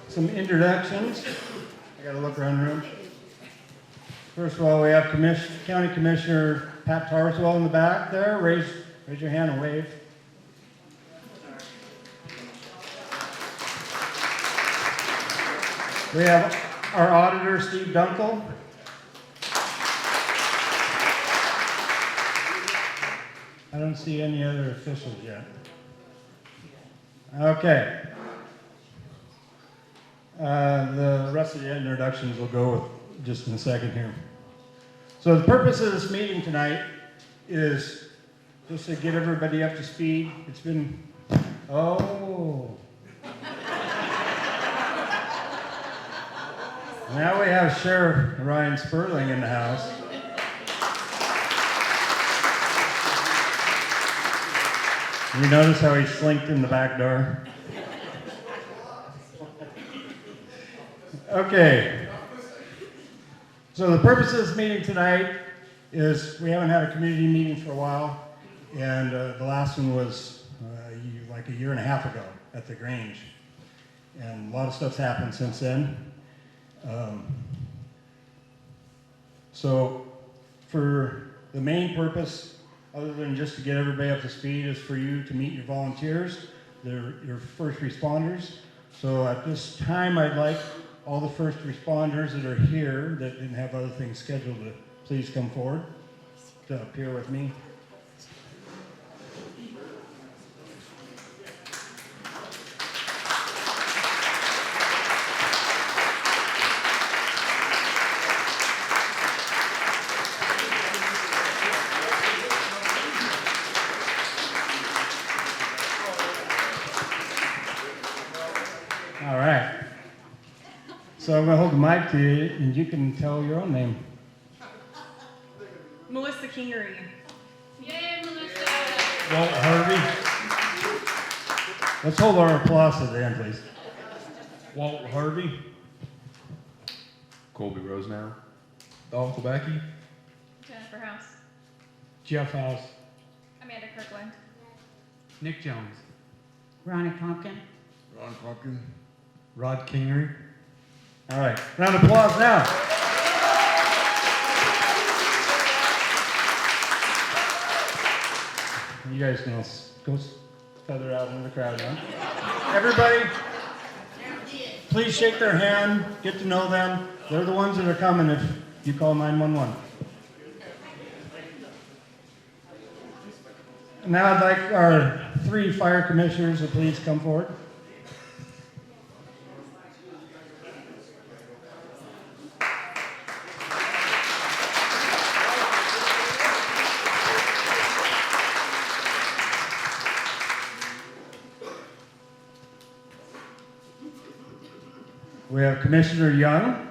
some introductions. I gotta look around the room. First of all, we have County Commissioner Pat Tarswell in the back there. Raise your hand and wave. We have our auditor, Steve Dunkel. I don't see any other officials yet. Okay. The rest of the introductions will go with just in a second here. So the purpose of this meeting tonight is just to get everybody up to speed. It's been, now we have Sheriff Ryan Sperling in the house. You notice how he slinked in the back door? Okay. So the purpose of this meeting tonight is we haven't had a community meeting for a while, and the last one was like a year and a half ago at the Grange. And a lot of stuff's happened since then. So for the main purpose, other than just to get everybody up to speed, is for you to meet your volunteers, your first responders. So at this time, I'd like all the first responders that are here that didn't have other things scheduled to please come forward to appear with me. All right. So I'm going to hold the mic to you, and you can tell your own name. Melissa Kingery. Yay, Melissa! Walt Harvey. Let's hold our applause at the end, please. Walt Harvey. Colby Rosenow. Don Klebacki. Jennifer House. Jeff House. Amanda Kirkland. Nick Jones. Ronnie Tompkin. Ron Pumpkin. Rod Kingery. All right, round of applause now. You guys can all go feather out into the crowd now. Everybody, please shake their hand, get to know them. They're the ones that are coming if you call 911. Now I'd like our 3 fire commissioners to please come forward. We have Commissioner Young.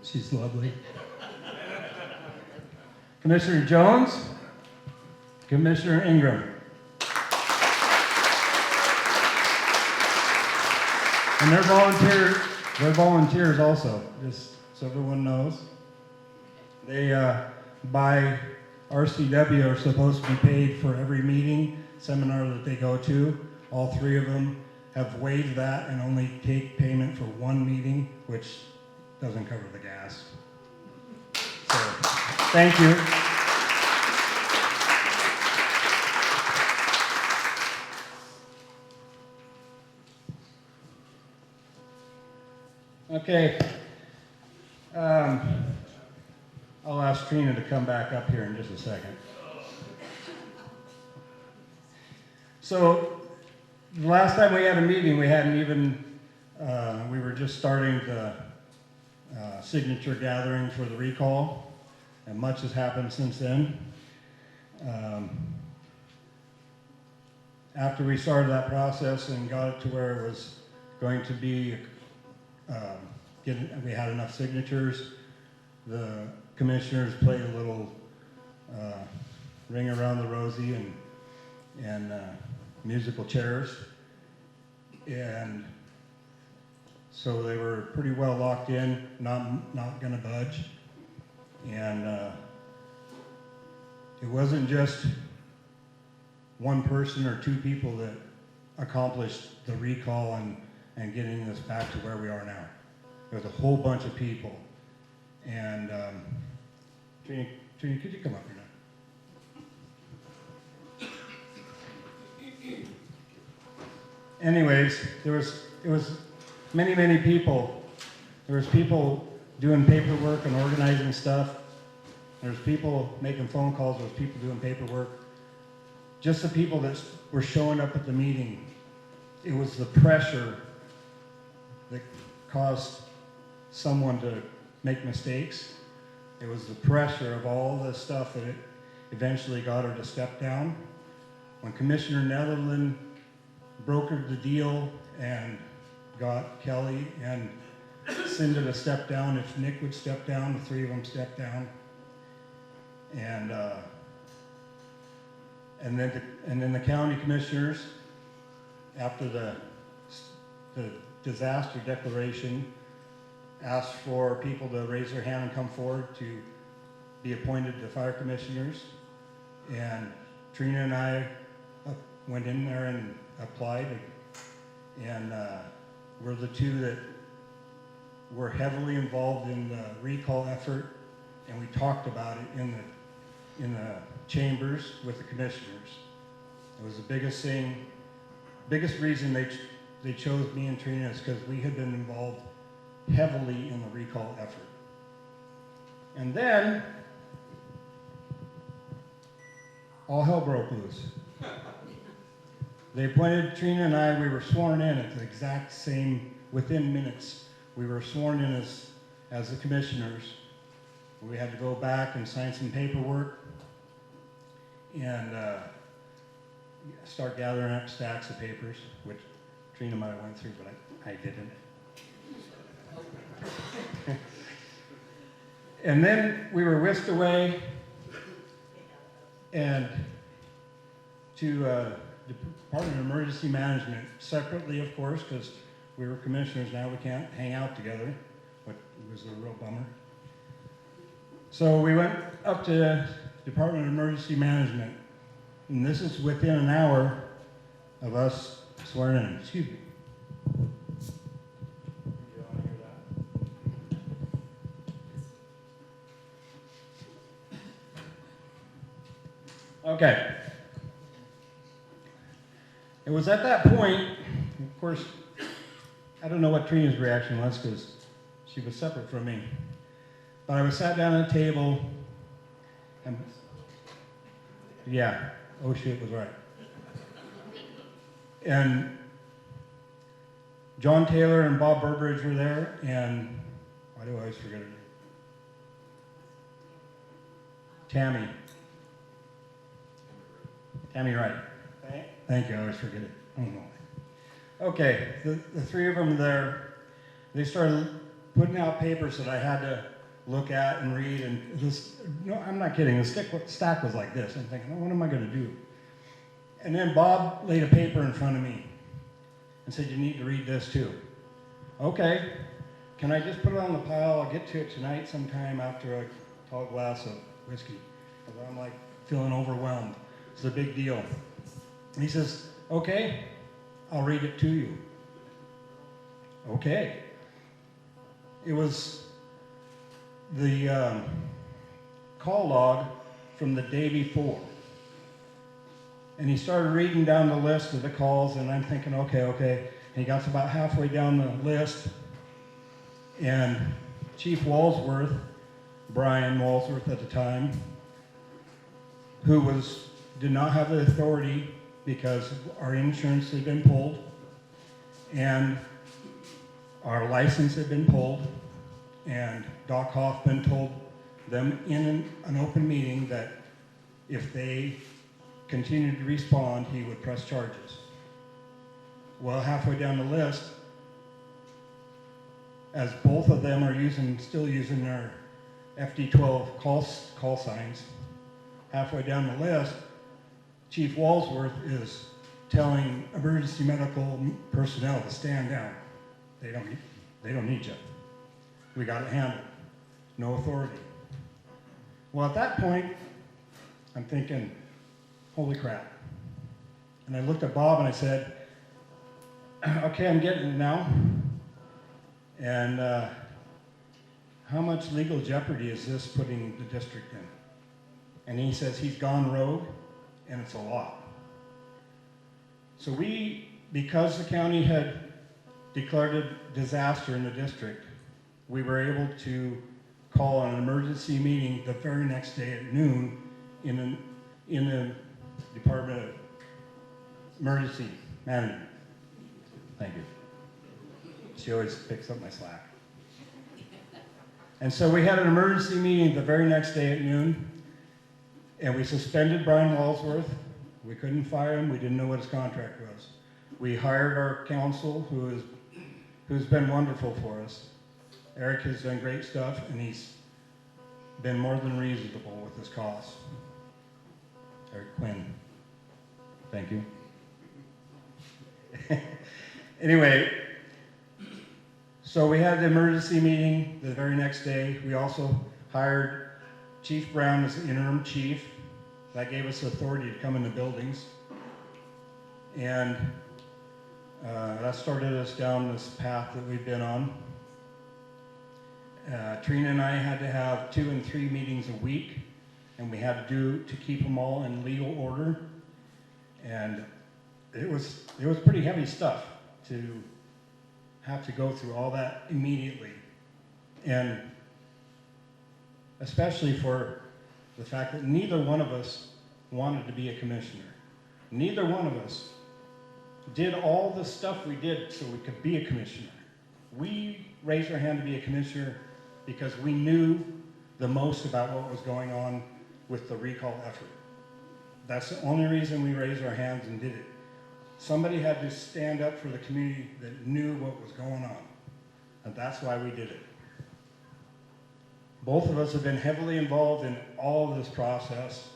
She's lovely. Commissioner Jones. Commissioner Ingram. And they're volunteers also, just so everyone knows. They, by RCW, are supposed to be paid for every meeting, seminar that they go to. All 3 of them have waived that and only take payment for 1 meeting, which doesn't cover the gas. So, thank you. Okay. I'll ask Trina to come back up here in just a second. So, the last time we had a meeting, we hadn't even, we were just starting the signature gathering for the recall, and much has happened since then. After we started that process and got it to where it was going to be, we had enough signatures, the commissioners played a little ring around the rosy and musical chairs. And so they were pretty well locked in, not gonna budge. And it wasn't just one person or 2 people that accomplished the recall and getting this back to where we are now. There was a whole bunch of people. And Trina, could you come up here now? Anyways, it was many people. There was people doing paperwork and organizing stuff. There was people making phone calls. There was people doing paperwork. Just the people that were showing up at the meeting. It was the pressure that caused someone to make mistakes. It was the pressure of all the stuff that it eventually got her to step down. When Commissioner Netherland brokered the deal and got Kelly and Cinda to step down, if Nick would step down, the three of them stepped down. And then the county commissioners, after the disaster declaration, asked for people to raise their hand and come forward to be appointed to fire commissioners. And Trina and I went in there and applied, and we're the two that were heavily involved in the recall effort, and we talked about it in the chambers with the commissioners. It was the biggest thing, biggest reason they chose me and Trina is because we had been involved heavily in the recall effort. And then all hell broke loose. They appointed Trina and I, we were sworn in at the exact same, within minutes. We were sworn in as the commissioners. We had to go back and sign some paperwork and start gathering up stacks of papers, which Trina might have went through, but I didn't. And then we were whisked away and to Department of Emergency Management, separately, of course, because we were commissioners now, we can't hang out together, but it was a real bummer. So we went up to Department of Emergency Management, and this is within an hour of us swearing in. Excuse me. Okay. It was at that point, of course, I don't know what Trina's reaction was because she was separate from me. But I was sat down at a table, and yeah, oh shit was right. And John Taylor and Bob Burbridge were there, and why do I always forget her name? Tammy Wright. Thank you, I always forget it. I don't know why. Okay, the three of them there, they started putting out papers that I had to look at and read, and this, no, I'm not kidding, the stack was like this. I'm thinking, oh, what am I gonna do? And then Bob laid a paper in front of me and said, you need to read this too. Okay, can I just put it on the pile? I'll get to it tonight sometime after a tall glass of whiskey. Because I'm like feeling overwhelmed. It's a big deal. And he says, okay, I'll read it to you. Okay. It was the call log from the day before. And he started reading down the list of the calls, and I'm thinking, okay. And he got about halfway down the list, and Chief Walsworth, Brian Walsworth at the time, who did not have the authority because our insurance had been pulled, and our license had been pulled, and Doc Hoffman told them in an open meeting that if they continued to respond, he would press charges. Well, halfway down the list, as both of them are still using their FD12 call signs, halfway down the list, Chief Walsworth is telling emergency medical personnel to stand down. They don't need you. We got it handled. No authority. Well, at that point, I'm thinking, holy crap. And I looked at Bob and I said, okay, I'm getting it now. And how much legal jeopardy is this putting the district in? And he says he's gone rogue, and it's a lot. So because the county had declared a disaster in the district, we were able to call an emergency meeting the very next day at noon in the Department of Emergency Management. Thank you. She always picks up my slack. And so we had an emergency meeting the very next day at noon, and we suspended Brian Walsworth. We couldn't fire him. We didn't know what his contract was. We hired our counsel, who's been wonderful for us. Eric has done great stuff, and he's been more than reasonable with his costs. Eric Quinn. Thank you. Anyway, so we had the emergency meeting the very next day. We also hired Chief Brown as the interim chief. That gave us authority to come into buildings. And that started us down this path that we've been on. Trina and I had to have 2 and 3 meetings a week, and we had to keep them all in legal order. And it was pretty heavy stuff to have to go through all that immediately. And especially for the fact that neither one of us wanted to be a commissioner. Neither one of us did all the stuff we did so we could be a commissioner. We raised our hand to be a commissioner because we knew the most about what was going on with the recall effort. That's the only reason we raised our hands and did it. Somebody had to stand up for the community that knew what was going on, and that's why we did it. Both of us have been heavily involved in all of this process,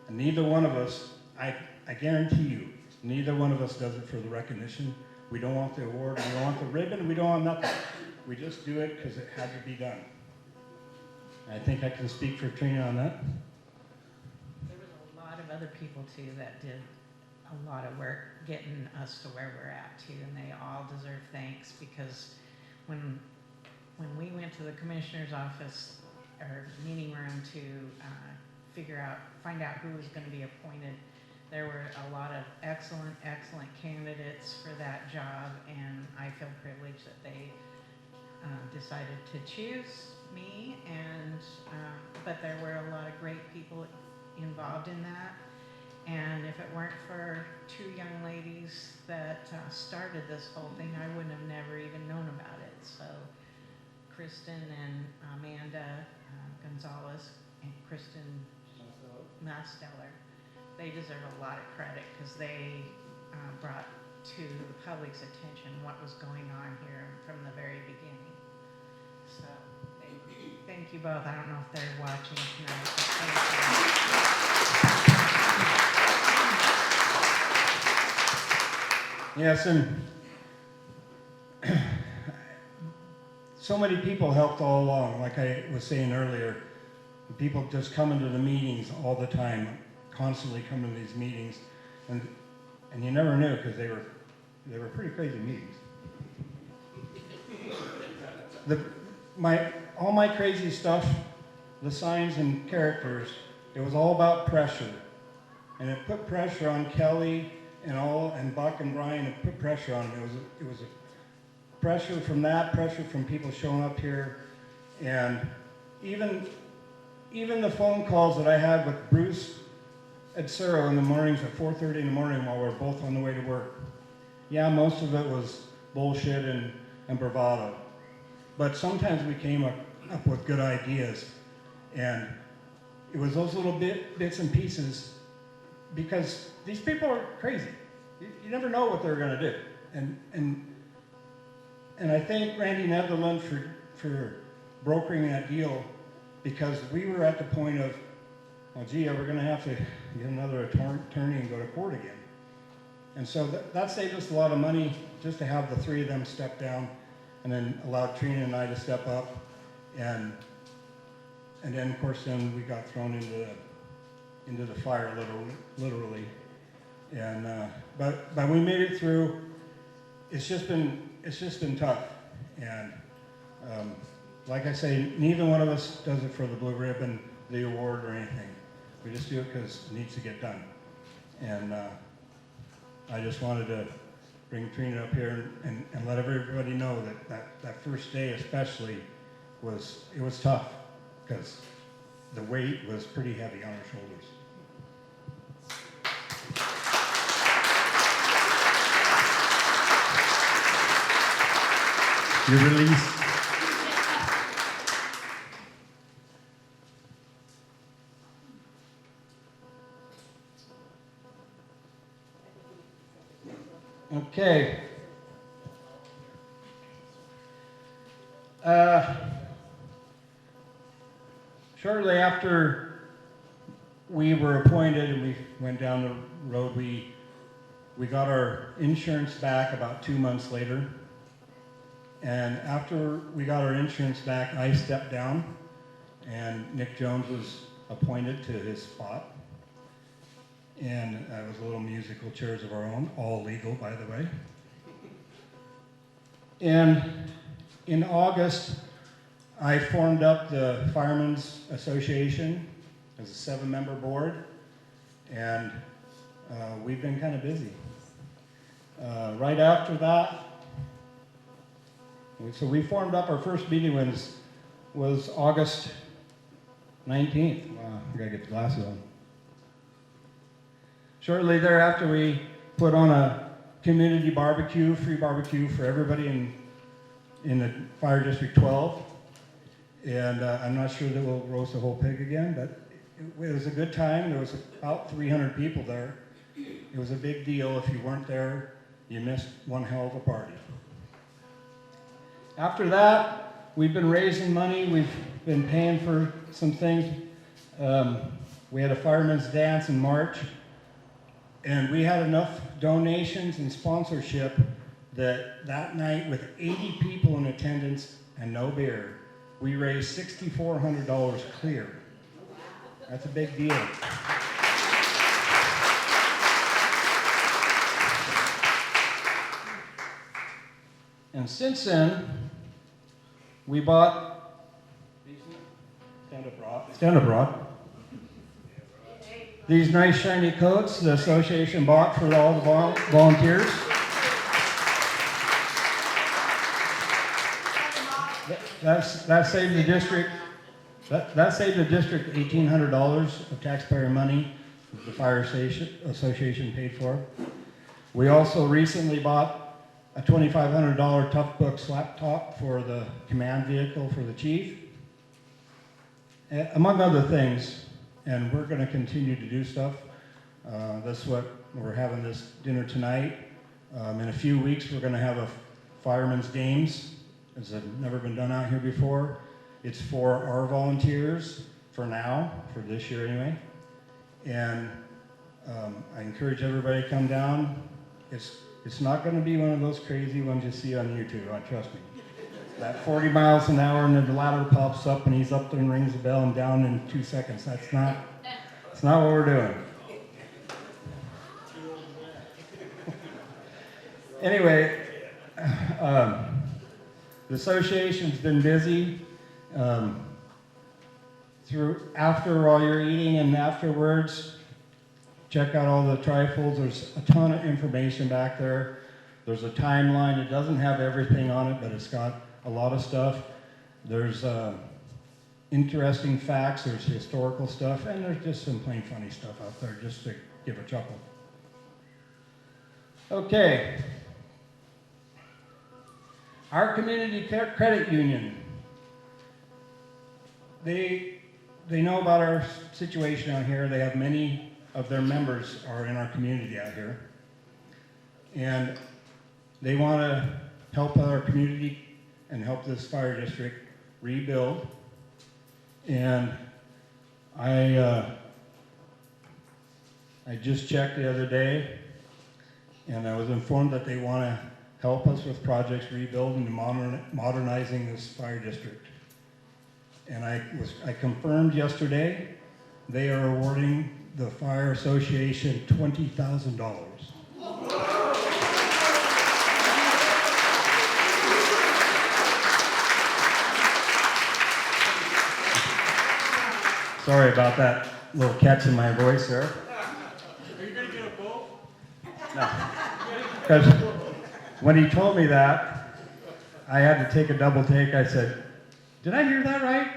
and neither one of us, I guarantee you, neither one of us does it for the recognition. We don't want the award, we don't want the ribbon, we don't want nothing. We just do it because it had to be done. I think I can speak for Trina on that. There was a lot of other people too that did a lot of work getting us to where we're at too, and they all deserve thanks because when we went to the commissioner's office or meeting room to find out who was going to be appointed, there were a lot of excellent candidates for that job, and I feel privileged that they decided to choose me, but there were a lot of great people involved in that. And if it weren't for 2 young ladies that started this whole thing, I wouldn't have never even known about it. So Kristen and Amanda Gonzalez and Kristen Masteller, they deserve a lot of credit because they brought to the public's attention what was going on here from the very beginning. So thank you both. I don't know if they're watching tonight, but thank you. Yes, and so many people helped all along. Like I was saying earlier, people just come into the meetings all the time, constantly come to these meetings, and you never knew because they were pretty crazy meetings. All my crazy stuff, the signs and characters, it was all about pressure, and it put pressure on Kelly and Buck and Brian. It put pressure on them. It was a pressure from that, pressure from people showing up here, and even the phone calls that I had with Bruce at Cerro in the mornings at 4:30 in the morning while we were both on the way to work. Yeah, most of it was bullshit and bravado, but sometimes we came up with good ideas, and it was those little bits and pieces, because these people are crazy. You never know what they're going to do, and I thank Randy Netherland for brokering that deal, because we were at the point of, well, gee, we're going to have to get another attorney and go to court again. And so that saved us a lot of money just to have the 3 of them step down, and then allowed Trina and I to step up, and then of course then we got thrown into the fire literally. And but we made it through, it's just been tough. And like I say, neither one of us does it for the blue ribbon, the award, or anything. We just do it because it needs to get done. And I just wanted to bring Trina up here and let everybody know that first day especially was tough, because the weight was pretty heavy on our shoulders. You're released. Okay. Shortly after we were appointed and we went down the road, we got our insurance back about 2 months later. And after we got our insurance back, I stepped down and Nick Jones was appointed to his spot. And it was a little musical chairs of our own, all legal, by the way. And in August, I formed up the Firemen's Association as a 7-member board, and we've been kind of busy. Right after that, so we formed up, our first meeting was August 19th. Wow, I gotta get the glasses on. Shortly thereafter, we put on a community barbecue, free barbecue for everybody in the Fire District 12. And I'm not sure that we'll roast a whole pig again, but it was a good time. There was about 300 people there. It was a big deal. If you weren't there, you missed one hell of a party. After that, we've been raising money. We've been paying for some things. We had a fireman's dance in March. And we had enough donations and sponsorship that night, with 80 people in attendance and no beer, we raised $6,400 clear. That's a big deal. And since then, we bought, stand up, Rod. These nice shiny coats the association bought for all the volunteers. That saved the district. That saved the district $1,800 of taxpayer money that the fire association paid for. We also recently bought a $2,500 Tough Books laptop for the command vehicle for the chief, among other things. And we're going to continue to do stuff. That's what we're having this dinner tonight. In a few weeks, we're going to have a firemen's games, as have never been done out here before. It's for our volunteers for now, for this year anyway. And I encourage everybody to come down. It's not going to be one of those crazy ones you see on YouTube, trust me. That 40 miles an hour and then the ladder pops up and he's up there and rings the bell and down in 2 seconds. That's not what we're doing. Anyway, the association's been busy. After while you're eating and afterwards, check out all the trifolds. There's a ton of information back there. There's a timeline. It doesn't have everything on it, but it's got a lot of stuff. There's interesting facts, there's historical stuff, and there's just some plain funny stuff out there just to give a chuckle. Okay. Our community credit union, they know about our situation out here. They have many of their members are in our community out here. And they want to help our community and help this fire district rebuild. And I just checked the other day, and I was informed that they want to help us with projects rebuilding and modernizing this fire district. And I confirmed yesterday they are awarding the Fire Association $20,000. Sorry about that little catch in my voice there. Are you gonna get a boat? No. Because when he told me that, I had to take a double take. I said, did I hear that right?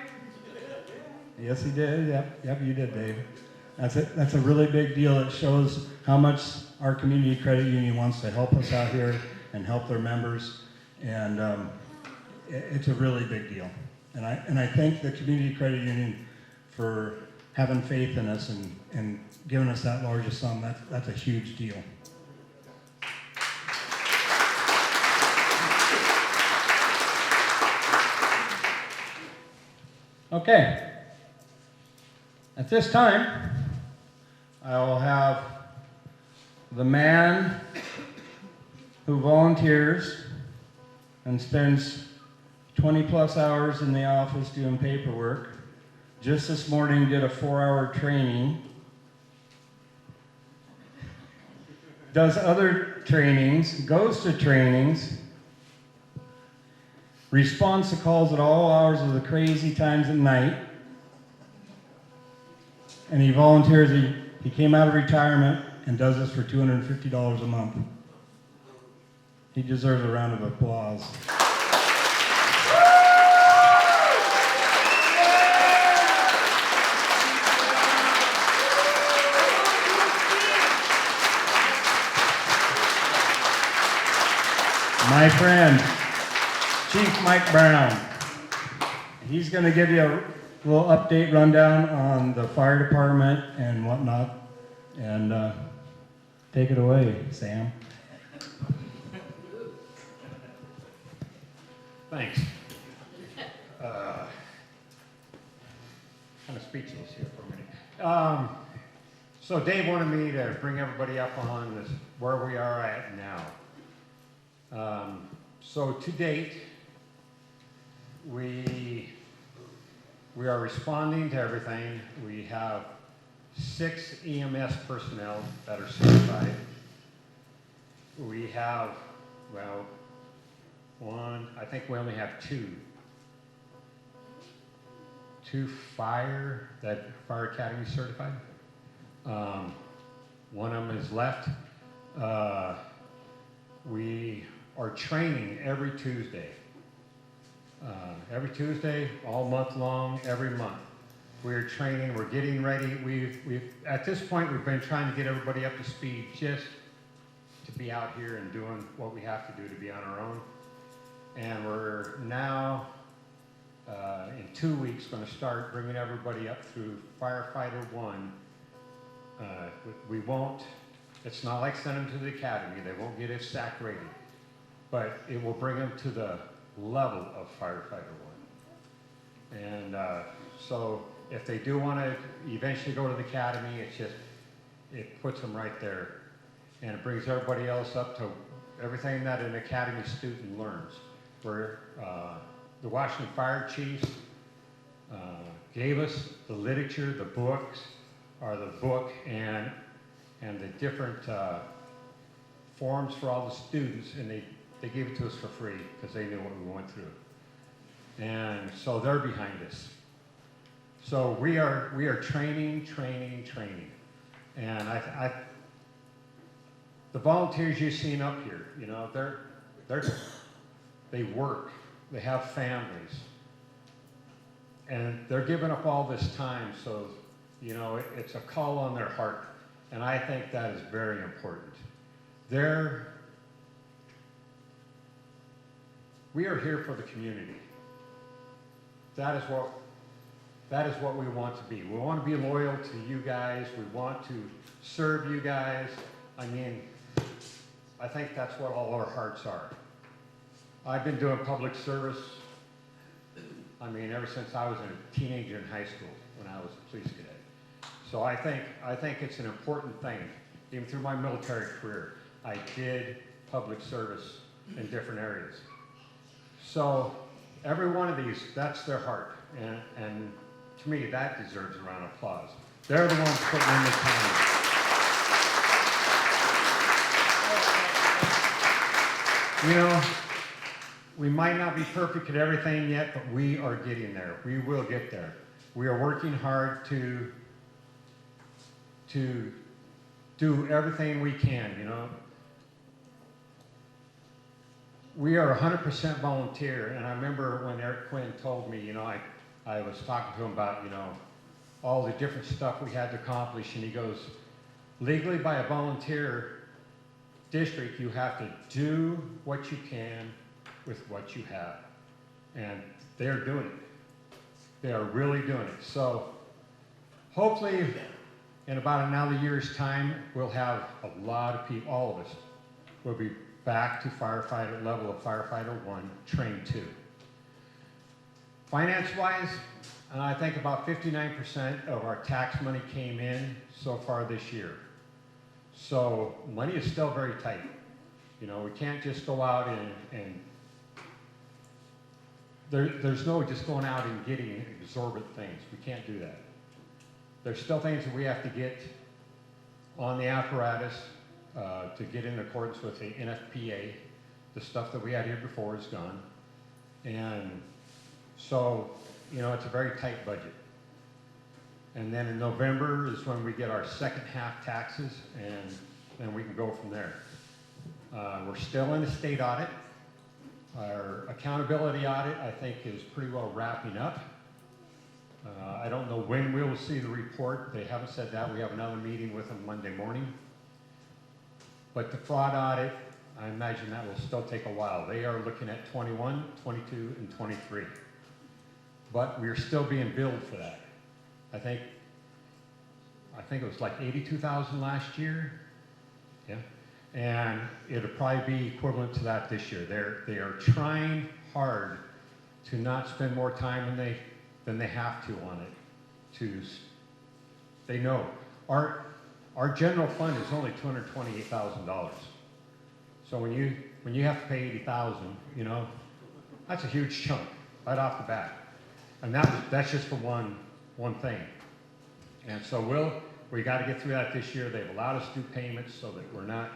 Yes, he did. Yep, you did, Dave. That's it. That's a really big deal. It shows how much our community credit union wants to help us out here and help their members. And it's a really big deal. And I thank the community credit union for having faith in us and giving us that large a sum. That's a huge deal. Okay. At this time, I will have the man who volunteers and spends 20 plus hours in the office doing paperwork. Just this morning did a 4-hour training. Does other trainings, goes to trainings, responds to calls at all hours of the crazy times at night. And he volunteers, he came out of retirement and does this for $250 a month. He deserves a round of applause. My friend, Chief Mike Brown. He's going to give you a little update rundown on the fire department and whatnot. And take it away, Sam. Thanks. Kind of speechless here for a minute. So Dave wanted me to bring everybody up on this, where we are at now. So to date, we are responding to everything. We have 6 EMS personnel that are certified. We have, well, I think we only have 2 fire academy certified. One of them is left. We are training every Tuesday. Every Tuesday, all month long, every month. We're training, we're getting ready. We've at this point, we've been trying to get everybody up to speed just to be out here and doing what we have to do to be on our own. And we're now, in 2 weeks, going to start bringing everybody up through Firefighter 1. It's not like sending them to the academy. They won't get a SAC rating. But it will bring them to the level of Firefighter 1. And so if they do want to eventually go to the academy, it puts them right there. And it brings everybody else up to everything that an academy student learns. Where the Washington Fire Chiefs gave us the literature, the books, or the book and the different forms for all the students, and they gave it to us for free because they knew what we went through. And so they're behind us. So we are training. And the volunteers you've seen up here, you know, they work, they have families, and they're giving up all this time, so, you know, it's a call on their heart, and I think that is very important. We are here for the community. That is what we want to be. We want to be loyal to you guys. We want to serve you guys. I mean, I think that's what all our hearts are. I've been doing public service, I mean, ever since I was a teenager in high school when I was a police cadet. So I think it's an important thing. Even through my military career, I did public service in different areas. So every one of these, that's their heart. And to me, that deserves a round of applause. They're the ones putting in the time. You know, we might not be perfect at everything yet, but we are getting there. We will get there. we are working hard to do everything we can, you know. We are 100% volunteer, and I remember when Eric Quinn told me, you know, I was talking to him about, you know, all the different stuff we had to accomplish, and he goes, legally by a volunteer district, you have to do what you can with what you have. And they're doing it. They are really doing it. So hopefully in about another year's time, we'll have a lot of people, all of us, will be back to firefighter level of firefighter 1, train 2. Finance-wise, I think about 59% of our tax money came in so far this year. So money is still very tight. You know, we can't just go out and there's no just going out and getting exorbitant things. We can't do that. There's still things that we have to get on the apparatus to get in accordance with the NFPA. The stuff that we had here before is gone. And so, you know, it's a very tight budget. And then in November is when we get our second half taxes, and then we can go from there. We're still in the state audit. Our accountability audit, I think, is pretty well wrapping up. I don't know when we'll see the report. They haven't said that. We have another meeting with them Monday morning. But the fraud audit, I imagine that will still take a while. They are looking at 21, 22, and 23. But we're still being billed for that. I think it was like 82,000 last year. Yeah. And it'll probably be equivalent to that this year. They are trying hard to not spend more time than they have to on it. They know our general fund is only $228,000. So when you have to pay 80,000, you know, that's a huge chunk right off the bat. And that's just for one thing. And so we got to get through that this year. They've allowed us to do payments so that we're not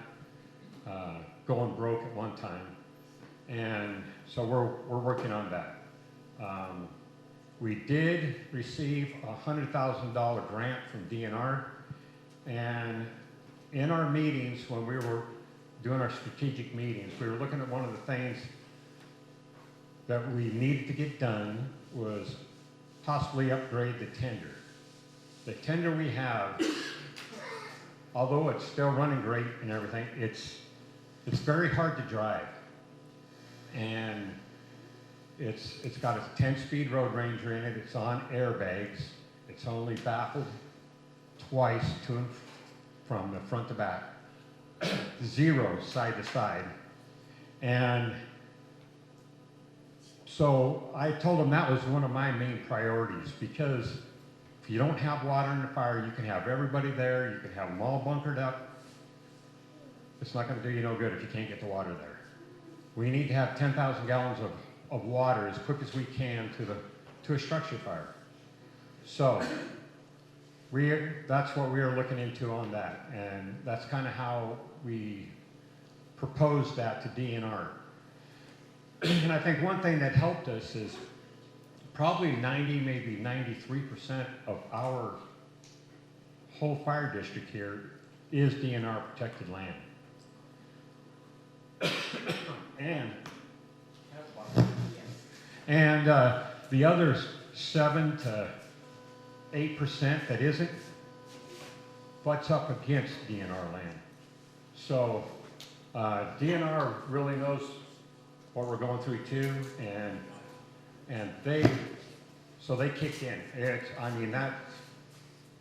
going broke at one time. And so we're working on that. We did receive a $100,000 grant from DNR. And in our meetings, when we were doing our strategic meetings, we were looking at one of the things that we needed to get done was possibly upgrade the tender. The tender we have, although it's still running great and everything, it's very hard to drive. And it's got a 10-speed Road Ranger in it. It's on airbags. It's only baffled twice to and from the front to back. Zero side to side. And so I told them that was one of my main priorities, because if you don't have water in the fire, you can have everybody there, you can have them all bunkered up. It's not going to do you no good if you can't get the water there. We need to have 10,000 gallons of water as quick as we can to a structure fire. So that's what we are looking into on that, and that's kind of how we proposed that to DNR. And I think one thing that helped us is probably 90, maybe 93% of our whole fire district here is DNR protected land. And the other 7 to 8% that isn't butts up against DNR land. So DNR really knows what we're going through too, and they kicked in.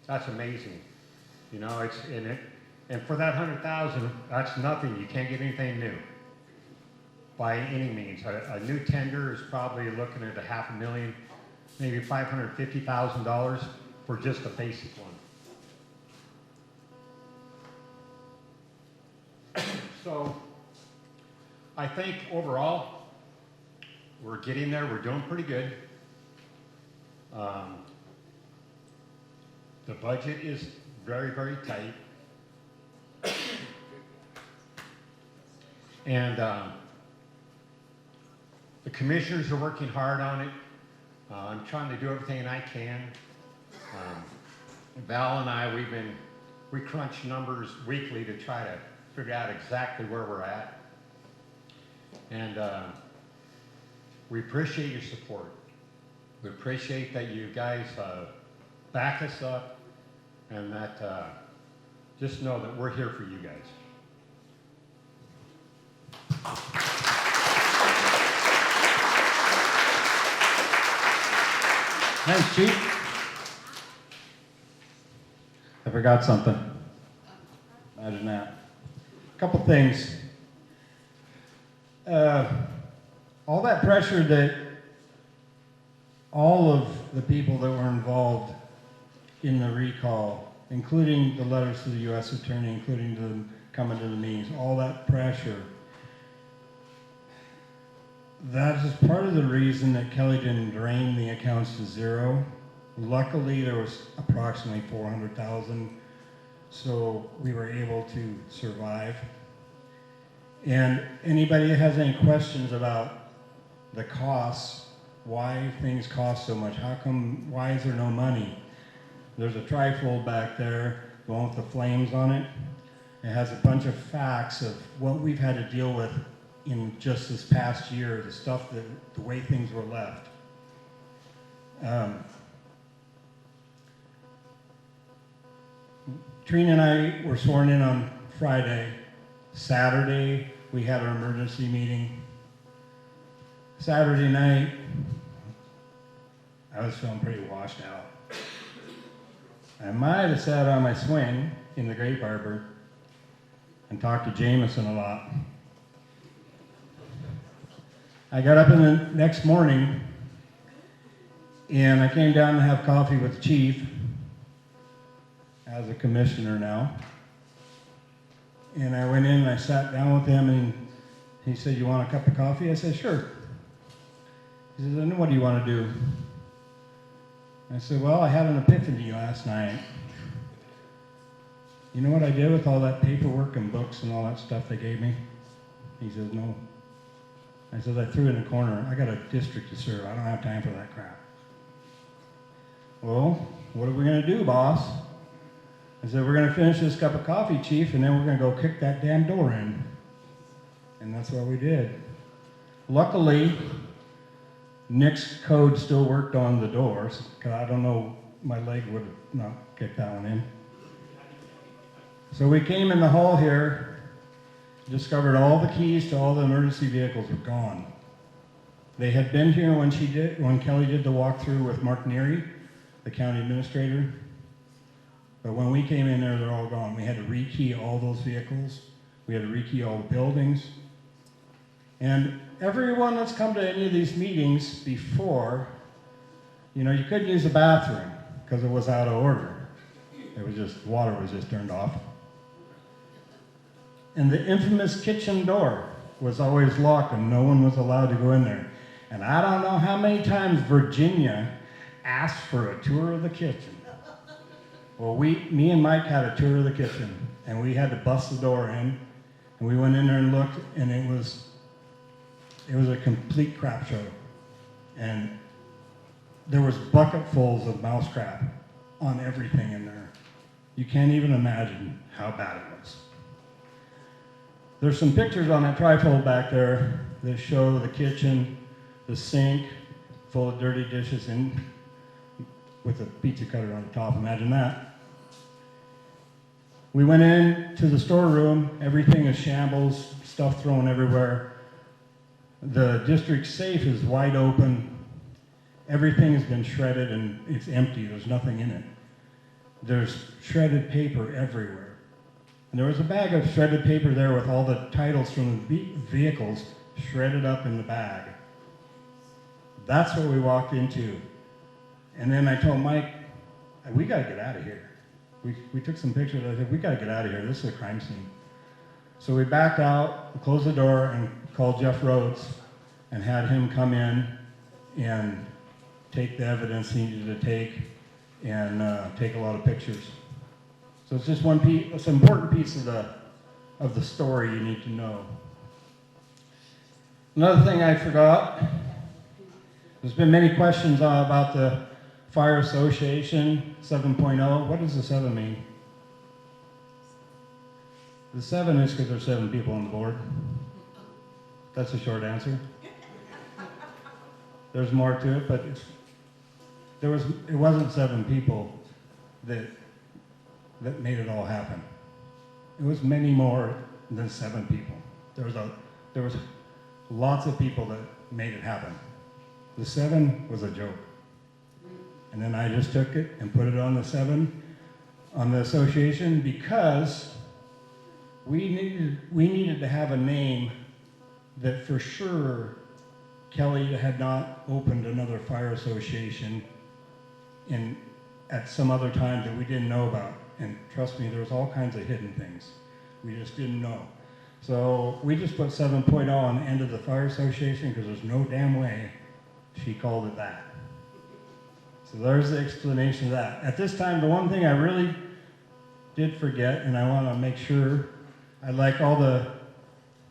That's amazing. You know, it's in it. And for that 100,000, that's nothing. You can't get anything new by any means. A new tender is probably looking at $500,000, maybe $550,000 for just a basic one. So I think overall, we're getting there. We're doing pretty good. The budget is very, very tight. And the commissioners are working hard on it. I'm trying to do everything I can. Val and I, we crunch numbers weekly to try to figure out exactly where we're at. And we appreciate your support. We appreciate that you guys back us up, and that just know that we're here for you guys. Thanks, Chief. I forgot something. Imagine that. Couple things. All that pressure that all of the people that were involved in the recall, including the letters to the U.S. Attorney, including them coming to the meetings, all that pressure, that is part of the reason that Kelly didn't drain the accounts to zero. Luckily, there was approximately 400,000, so we were able to survive. And anybody that has any questions about the costs, why things cost so much, why is there no money? There's a trifold back there, the one with the flames on it. It has a bunch of facts of what we've had to deal with in just this past year, the way things were left. Trina and I were sworn in on Friday. Saturday, we had our emergency meeting. Saturday night, I was feeling pretty washed out. I might have sat on my swing in the Grape Arbor and talked to Jameson a lot. I got up in the next morning and I came down to have coffee with the chief as a commissioner now. And I went in and I sat down with him and he said, "You want a cup of coffee?" I said, "Sure." He said, "Then what do you want to do?" I said, "Well, I had an epiphany last night. You know what I did with all that paperwork and books and all that stuff they gave me?" He says, "No." I said, "I threw it in a corner. I got a district to serve. I don't have time for that crap." "Well, what are we going to do, boss?" I said, "We're going to finish this cup of coffee, chief, and then we're going to go kick that damn door in." And that's what we did. Luckily, Nick's code still worked on the doors, because I don't know, my leg would have not kicked that one in. So we came in the hall here, discovered all the keys to all the emergency vehicles were gone. They had been here when Kelly did the walkthrough with Mark Neary, the county administrator. But when we came in there, they're all gone. We had to rekey all those vehicles. We had to rekey all the buildings. And everyone that's come to any of these meetings before, you couldn't use the bathroom because it was out of order. It was just, water was just turned off. And the infamous kitchen door was always locked and no one was allowed to go in there. And I don't know how many times Virginia asked for a tour of the kitchen. Well, me and Mike had a tour of the kitchen, and we had to bust the door in, and we went in there and looked, and it was a complete crap show. And there was bucketfuls of mouse crap on everything in there. You can't even imagine how bad it was. There's some pictures on that trifold back there that show the kitchen, the sink full of dirty dishes, and with a pizza cutter on the top. Imagine that. We went into the storeroom. Everything is shambles, stuff thrown everywhere. The district safe is wide open. Everything has been shredded and it's empty. There's nothing in it. There's shredded paper everywhere. And there was a bag of shredded paper there with all the titles from the vehicles shredded up in the bag. That's what we walked into. And then I told Mike, "We got to get out of here." We took some pictures. I said, "We got to get out of here. This is a crime scene." So we backed out, closed the door, and called Jeff Rhodes and had him come in and take the evidence he needed to take and take a lot of pictures. So it's just one piece. It's an important piece of the story you need to know. Another thing I forgot. There's been many questions about the Fire Association 7.0. What does the 7 mean? The 7 is because there's 7 people on the board. That's a short answer. There's more to it, but it wasn't 7 people that made it all happen. It was many more than 7 people. There was lots of people that made it happen. The 7 was a joke. And then I just took it and put it on the 7 on the association because we needed to have a name that for sure Kelly had not opened another fire association at some other time that we didn't know about. And trust me, there was all kinds of hidden things. We just didn't know. So we just put 7.0 on the end of the fire association because there's no damn way she called it that. So there's the explanation of that. At this time, the one thing I really did forget, and I want to make sure, I'd like all the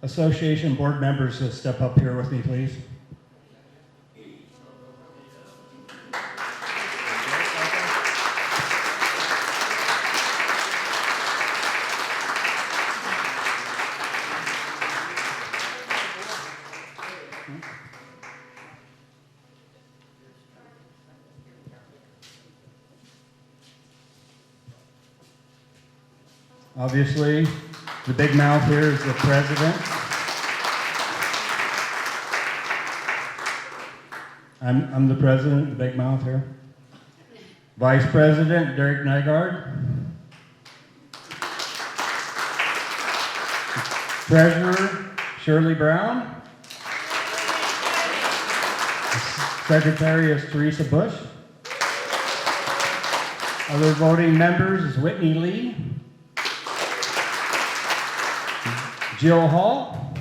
association board members to step up here with me, please. Obviously, the big mouth here is the president. I'm the president, the big mouth here. Vice President, Derek Nygaard. Treasurer, Shirley Brown. Secretary is Teresa Bush. Other voting members is Whitney Lee. Jill Hall.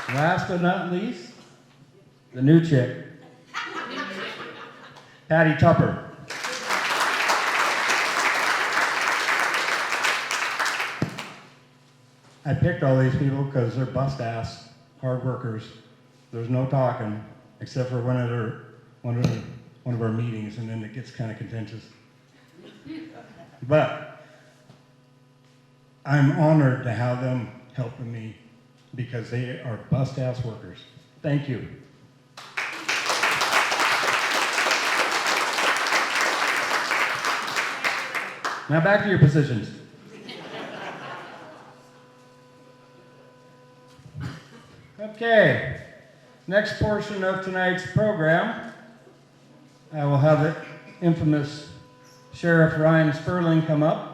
Last but not least, the new chick, Patty Tupper. I picked all these people because they're bust-ass, hard workers. There's no talking, except for one of our meetings, and then it gets kind of contentious. But I'm honored to have them helping me because they are bust-ass workers. Thank you. Now back to your positions. Okay, next portion of tonight's program, I will have the infamous Sheriff Ryan Sperling come up.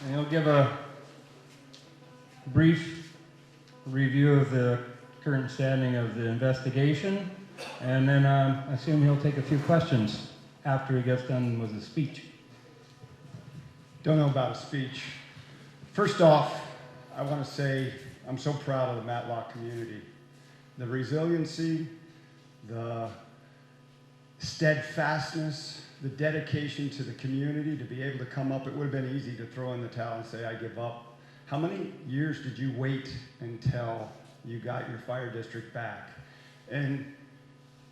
And he'll give a brief review of the current standing of the investigation, and then I assume he'll take a few questions after he gets done with his speech. Don't know about a speech. First off, I want to say I'm so proud of the Matlock community. The resiliency, the steadfastness, the dedication to the community to be able to come up. It would have been easy to throw in the towel and say, I give up. How many years did you wait until you got your fire district back? And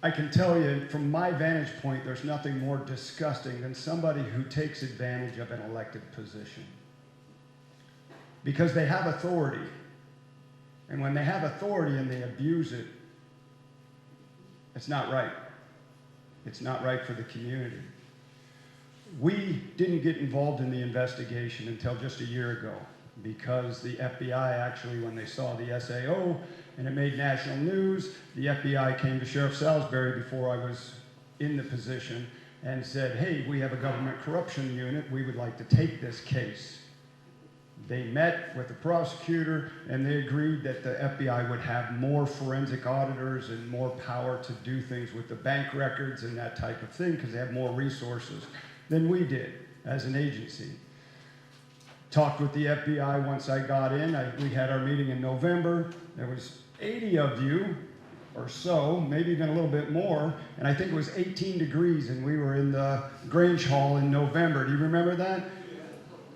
I can tell you, from my vantage point, there's nothing more disgusting than somebody who takes advantage of an elected position. Because they have authority. And when they have authority and they abuse it, it's not right. It's not right for the community. We didn't get involved in the investigation until just a year ago, because the FBI actually, when they saw the SAO and it made national news, the FBI came to Sheriff Salisbury before I was in the position and said, hey, we have a government corruption unit, we would like to take this case. They met with the prosecutor and they agreed that the FBI would have more forensic auditors and more power to do things with the bank records and that type of thing, because they have more resources than we did as an agency. Talked with the FBI once I got in. We had our meeting in November. There was 80 of you or so, maybe even a little bit more, and I think it was 18 degrees and we were in the Grange Hall in November. Do you remember that?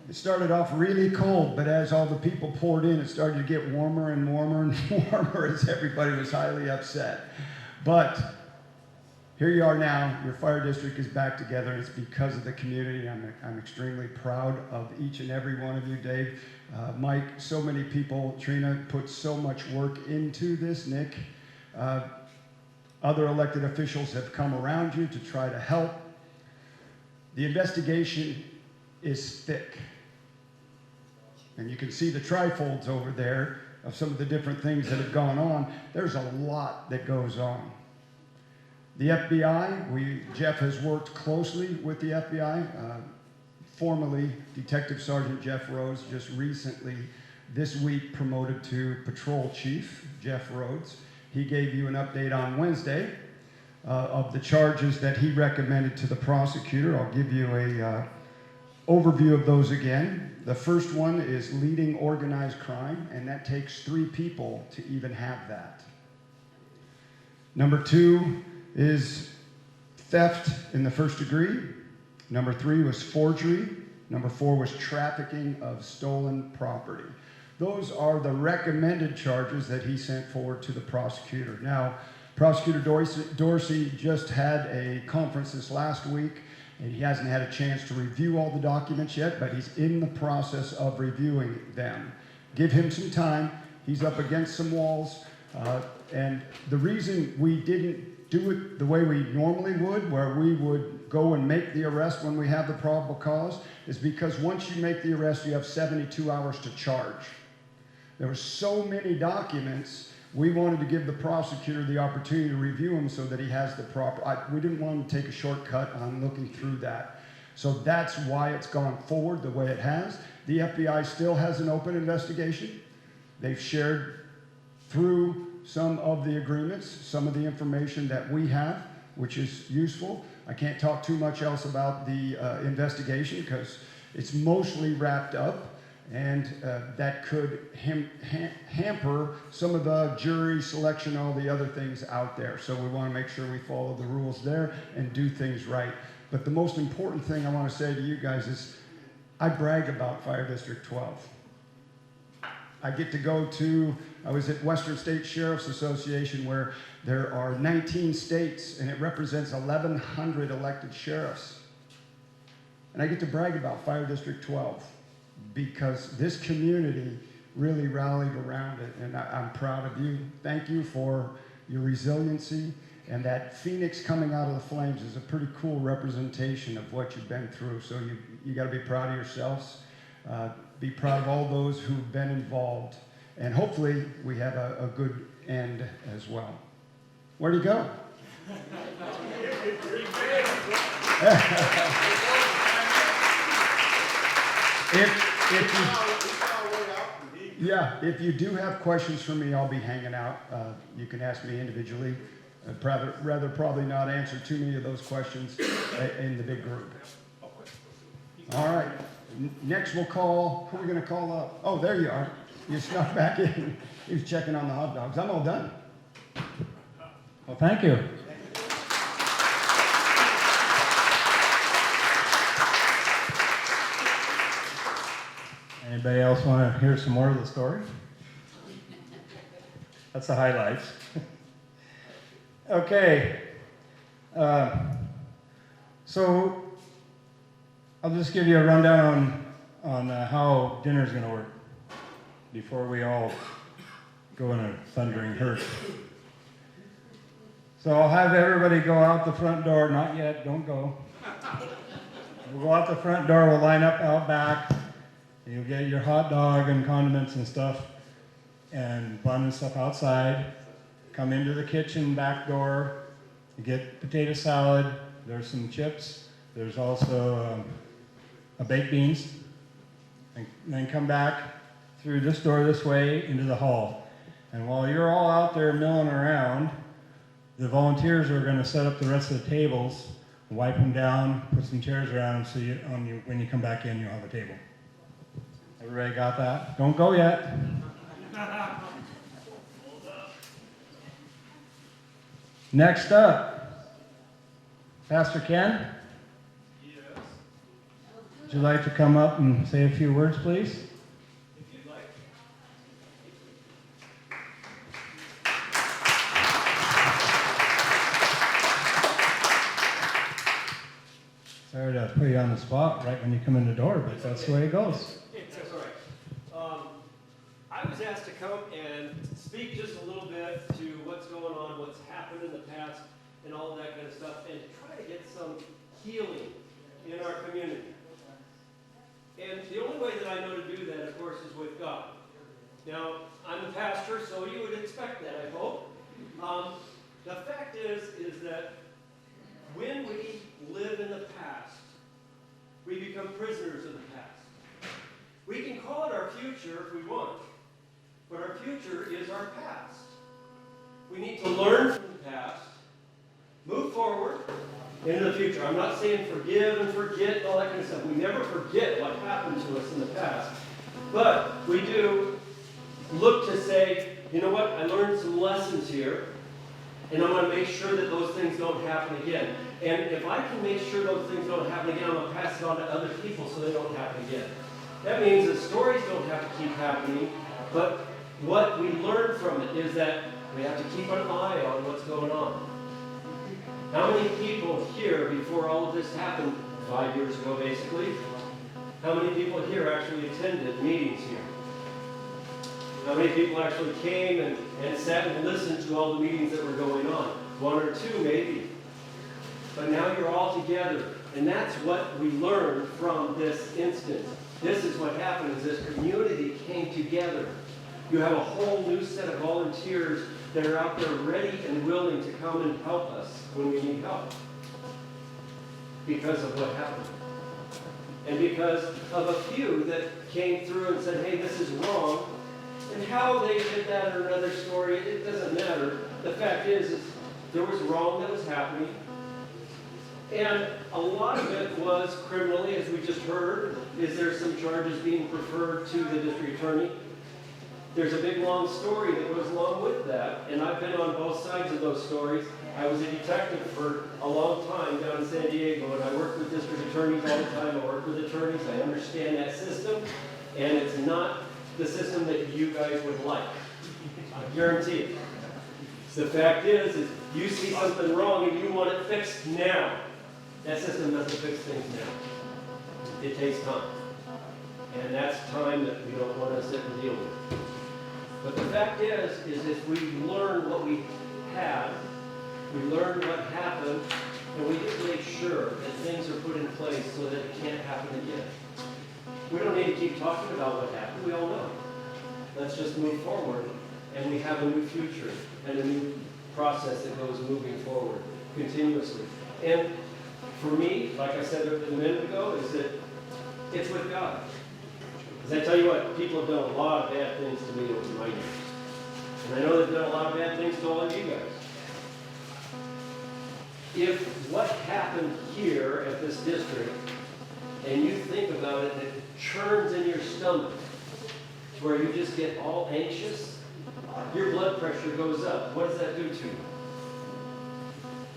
It started off really cold, but as all the people poured in, it started to get warmer and warmer and warmer as everybody was highly upset. But here you are now, your fire district is back together, and it's because of the community. I'm extremely proud of each and every one of you, Dave. Mike, so many people, Trina put so much work into this, Nick. Other elected officials have come around you to try to help. The investigation is thick. And you can see the trifolds over there of some of the different things that have gone on. There's a lot that goes on. The FBI, Jeff has worked closely with the FBI. Formerly, Detective Sergeant Jeff Rhodes just recently, this week, promoted to Patrol Chief, Jeff Rhodes. He gave you an update on Wednesday of the charges that he recommended to the prosecutor. I'll give you a overview of those again. The first one is leading organized crime, and that takes 3 people to even have that. Number 2 is theft in the first degree. Number 3 was forgery. Number 4 was trafficking of stolen property. Those are the recommended charges that he sent forward to the prosecutor. Now, Prosecutor Dorsey just had a conference this last week, and he hasn't had a chance to review all the documents yet, but he's in the process of reviewing them. Give him some time. He's up against some walls, and the reason we didn't do it the way we normally would, where we would go and make the arrest when we have the probable cause, is because once you make the arrest, you have 72 hours to charge. There were so many documents, we wanted to give the prosecutor the opportunity to review them so that he has the proper, we didn't want to take a shortcut on looking through that. So that's why it's gone forward the way it has. The FBI still has an open investigation. They've shared through some of the agreements, some of the information that we have, which is useful. I can't talk too much else about the investigation because it's mostly wrapped up, and that could hamper some of the jury selection, all the other things out there. So we want to make sure we follow the rules there and do things right. But the most important thing I want to say to you guys is I brag about Fire District 12. I get to go to, I was at Western State Sheriff's Association where there are 19 states and it represents 1,100 elected sheriffs. And I get to brag about Fire District 12 because this community really rallied around it, and I'm proud of you. Thank you for your resiliency, and that phoenix coming out of the flames is a pretty cool representation of what you've been through. So you got to be proud of yourselves. Be proud of all those who've been involved, and hopefully we have a good end as well. Where'd he go? If you do have questions for me, I'll be hanging out. You can ask me individually. I'd rather probably not answer too many of those questions in the big group. All right. Next we'll call, who are we going to call up? Oh, there you are. You snuck back in. He was checking on the hot dogs. I'm all done. Well, thank you. Anybody else want to hear some more of the story? That's the highlights. Okay. So I'll just give you a rundown on how dinner's going to work before we all go in a thundering hearse. So I'll have everybody go out the front door. Not yet, don't go. We'll go out the front door, we'll line up out back. You'll get your hot dog and condiments and stuff and bun and stuff outside. Come into the kitchen back door, you get potato salad, there's some chips, there's also a baked beans, and then come back through this door this way into the hall. And while you're all out there milling around, the volunteers are going to set up the rest of the tables, wipe them down, put some chairs around them so when you come back in, you'll have a table. Everybody got that? Don't go yet. Next up, Pastor Ken. Yes. you like to come up and say a few words, please? If you'd like. Sorry to put you on the spot right when you come in the door, but that's the way it goes. That's all right. I was asked to come and speak just a little bit to what's going on, what's happened in the past, and all of that kind of stuff, and to try to get some healing in our community. And the only way that I know to do that, of course, is with God. Now, I'm a pastor, so you would expect that, I hope. The fact is that when we live in the past, we become prisoners of the past. We can call it our future if we want, but our future is our past. We need to learn from the past, move forward into the future. I'm not saying forgive and forget and all that kind of stuff. We never forget what happened to us in the past, but we do look to say, you know what, I learned some lessons here, and I want to make sure that those things don't happen again. And if I can make sure those things don't happen again, I'm going to pass it on to other people so they don't happen again. That means that stories don't have to keep happening, but what we learn from it is that we have to keep an eye on what's going on. How many people here, before all of this happened, 5 years ago basically, how many people here actually attended meetings here? How many people actually came and sat and listened to all the meetings that were going on? One or two, maybe. But now you're all together. And that's what we learned from this instance. This is what happened, is this community came together. You have a whole new set of volunteers that are out there ready and willing to come and help us when we need help. Because of what happened. And because of a few that came through and said, hey, this is wrong. And how they did that or another story, it doesn't matter. The fact is there was wrong that was happening. And a lot of it was criminally, as we just heard. Is there some charges being preferred to the district attorney? There's a big long story that goes along with that. And I've been on both sides of those stories. I was a detective for a long time down in San Diego, and I worked with district attorneys all the time. I work with attorneys. I understand that system. And it's not the system that you guys would like. I guarantee it. The fact is you see something wrong and you want it fixed now. That system doesn't fix things now. It takes time. And that's time that we don't want to sit and deal with. But the fact is if we learn what we had, we learn what happened, and we just make sure that things are put in place so that it can't happen again. We don't need to keep talking about what happened. We all know. Let's just move forward, and we have a new future and a new process that goes moving forward continuously. And for me, like I said a minute ago, is that it's with God. Because I tell you what, people have done a lot of bad things to me over my years. And I know they've done a lot of bad things to all of you guys. If what happened here at this district, and you think about it, and it churns in your stomach, to where you just get all anxious, your blood pressure goes up. What does that do to you?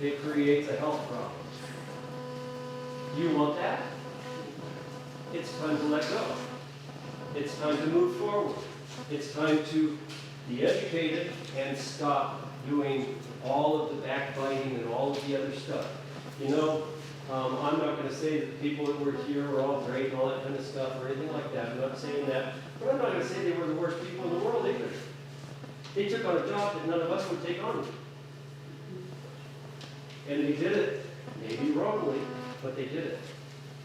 It creates a health problem. Do you want that? It's time to let go. It's time to move forward. It's time to be educated and stop doing all of the backbiting and all of the other stuff. You know, I'm not going to say that the people that were here were all great and all that kind of stuff or anything like that. I'm not saying that. But I'm not going to say they were the worst people in the world either. They took on a job that none of us would take on. And they did it, maybe wrongly, but they did it.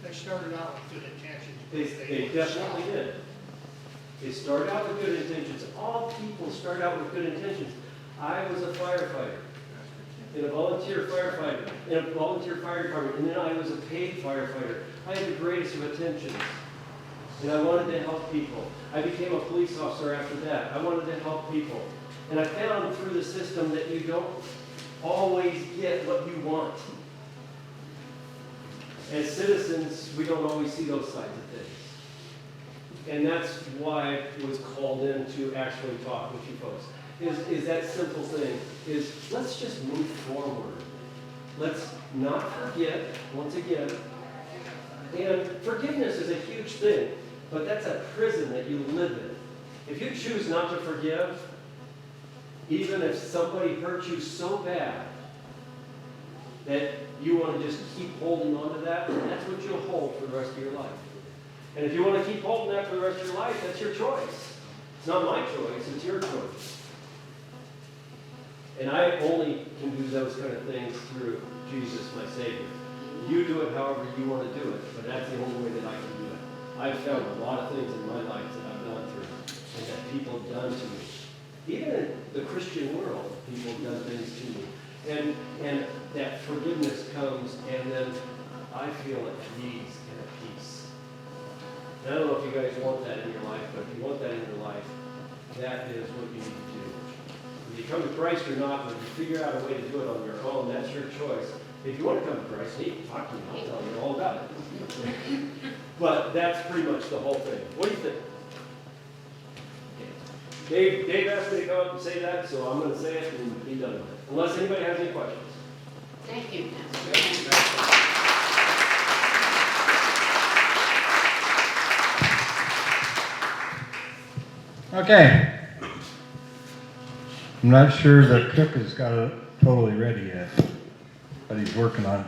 They started out with good intentions. They definitely did. They started out with good intentions. All people start out with good intentions. I was a firefighter, in a volunteer firefighter, in a volunteer fire department, and then I was a paid firefighter. I had the greatest of intentions, and I wanted to help people. I became a police officer after that. I wanted to help people. And I found through the system that you don't always get what you want. As citizens, we don't always see those sides of things. And that's why I was called in to actually talk with you folks. Is that simple thing, is let's just move forward. Let's not forget, once again, and forgiveness is huge thing, but that's a prison that you live in. If you choose not to forgive, even if somebody hurt you so bad that you want to just keep holding on to that, that's what you'll hold for the rest of your life. And if you want to keep holding that for the rest of your life, that's your choice. It's not my choice, it's your choice. And I only can do those kind of things through Jesus, my Savior. You do it however you want to do it, but that's the only way that I can do it. I've found a lot of things in my life that I've gone through and that people have done to me. Even in the Christian world, people have done things to me. And that forgiveness comes, and then I feel at ease and at peace. And I don't know if you guys want that in your life, but if you want that in your life, that is what you need to do. Whether you come to Christ or not, whether you figure out a way to do it on your own, that's your choice. If you want to come to Christ, hey, talk to me, I'll tell you all about it. But that's pretty much the whole thing. What do you think? Dave asked me to come up and say that, so I'm going to say it and be done with it. Unless anybody has any questions. Thank you. Okay. I'm not sure the cook has got it totally ready yet, but he's working on it.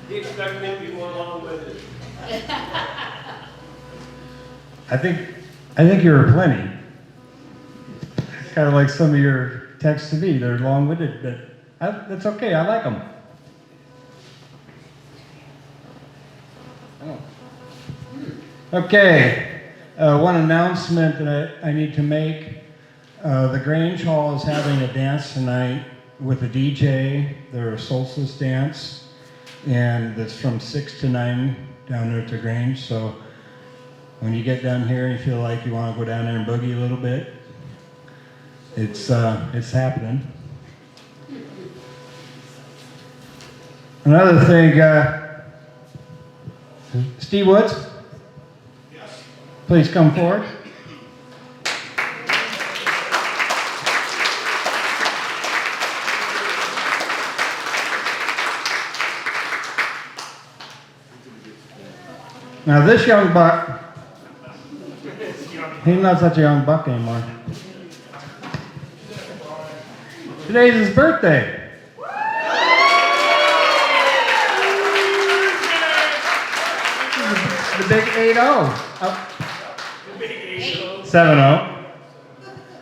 He expected me to be more long-winded. I think you were plenty. Kind of like some of your texts to me. They're long-winded, but that's okay. I like them. Okay. One announcement that I need to make. The Grange Hall is having a dance tonight with a DJ. They're a solstice dance, and it's from 6 to 9 down there at the Grange. So when you get down here and you feel like you want to go down there and boogie a little bit, it's happening. Another thing, Steve Woods? Yes. Please come forward. Now this young buck, he's not such a young buck anymore. Today's his birthday. The big 8-0. 7-0.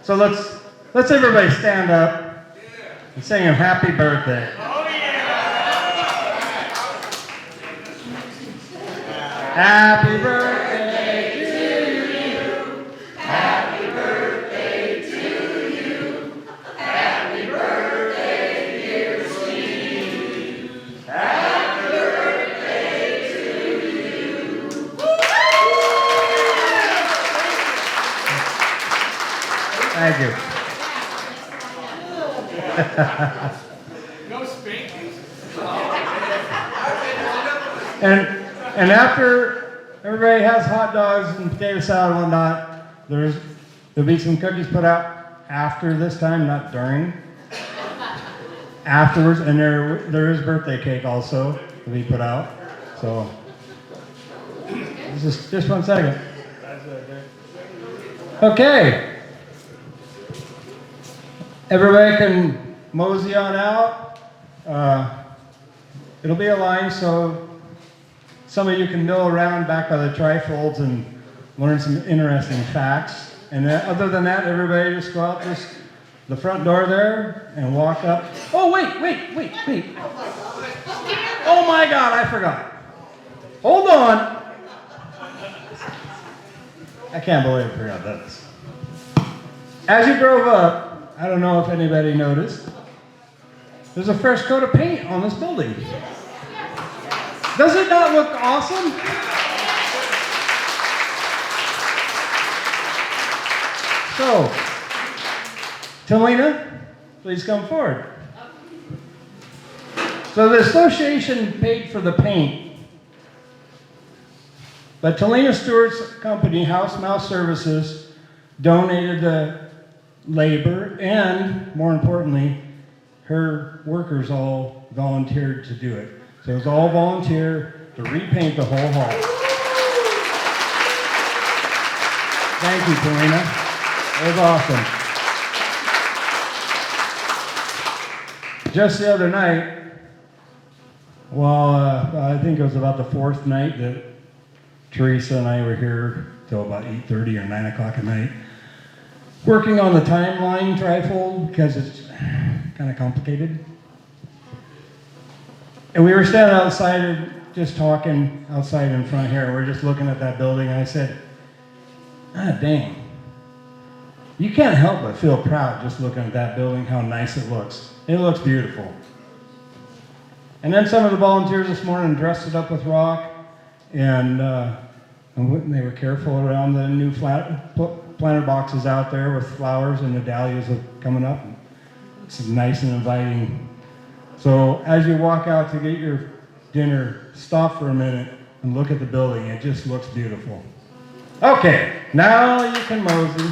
So let's everybody stand up and sing him happy birthday. Happy birthday to you. Happy birthday to you. Happy birthday, dear Steve. Happy birthday to you. Thank you. No spankings. And after everybody has hot dogs and potato salad and whatnot, there'll be some cookies put out after this time, not during. Afterwards, and there is birthday cake also to be put out. So just 1 second. Okay. Everybody can mosey on out. It'll be a line, so some of you can mill around back by the trifolds and learn some interesting facts. And other than that, everybody just go out the front door there and walk up. Oh, wait. Oh my God, I forgot. Hold on. I can't believe I forgot this. As you drove up, I don't know if anybody noticed, there's a fresh coat of paint on this building. Does it not look awesome? So, Talina, please come forward. So the association paid for the paint, but Talina Stewart's company, House Mouse Services, donated the labor, and more importantly, her workers all volunteered to do it. So it was all volunteer to repaint the whole hall. Thank you, Karina. It was awesome. Just the other night, well, I think it was about the fourth night that Teresa and I were here till about 8:30 or 9 o'clock at night, working on the timeline trifold because it's kind of complicated. And we were standing outside, just talking outside in front here. We're just looking at that building, and I said, "Ah, dang. You can't help but feel proud just looking at that building, how nice it looks. It looks beautiful." And then some of the volunteers this morning dressed it up with rock, and they were careful around the new planter boxes out there with flowers, and the dahlias are coming up. It's nice and inviting. So as you walk out to get your dinner, stop for a minute and look at the building. It just looks beautiful. Okay, now you can mosey.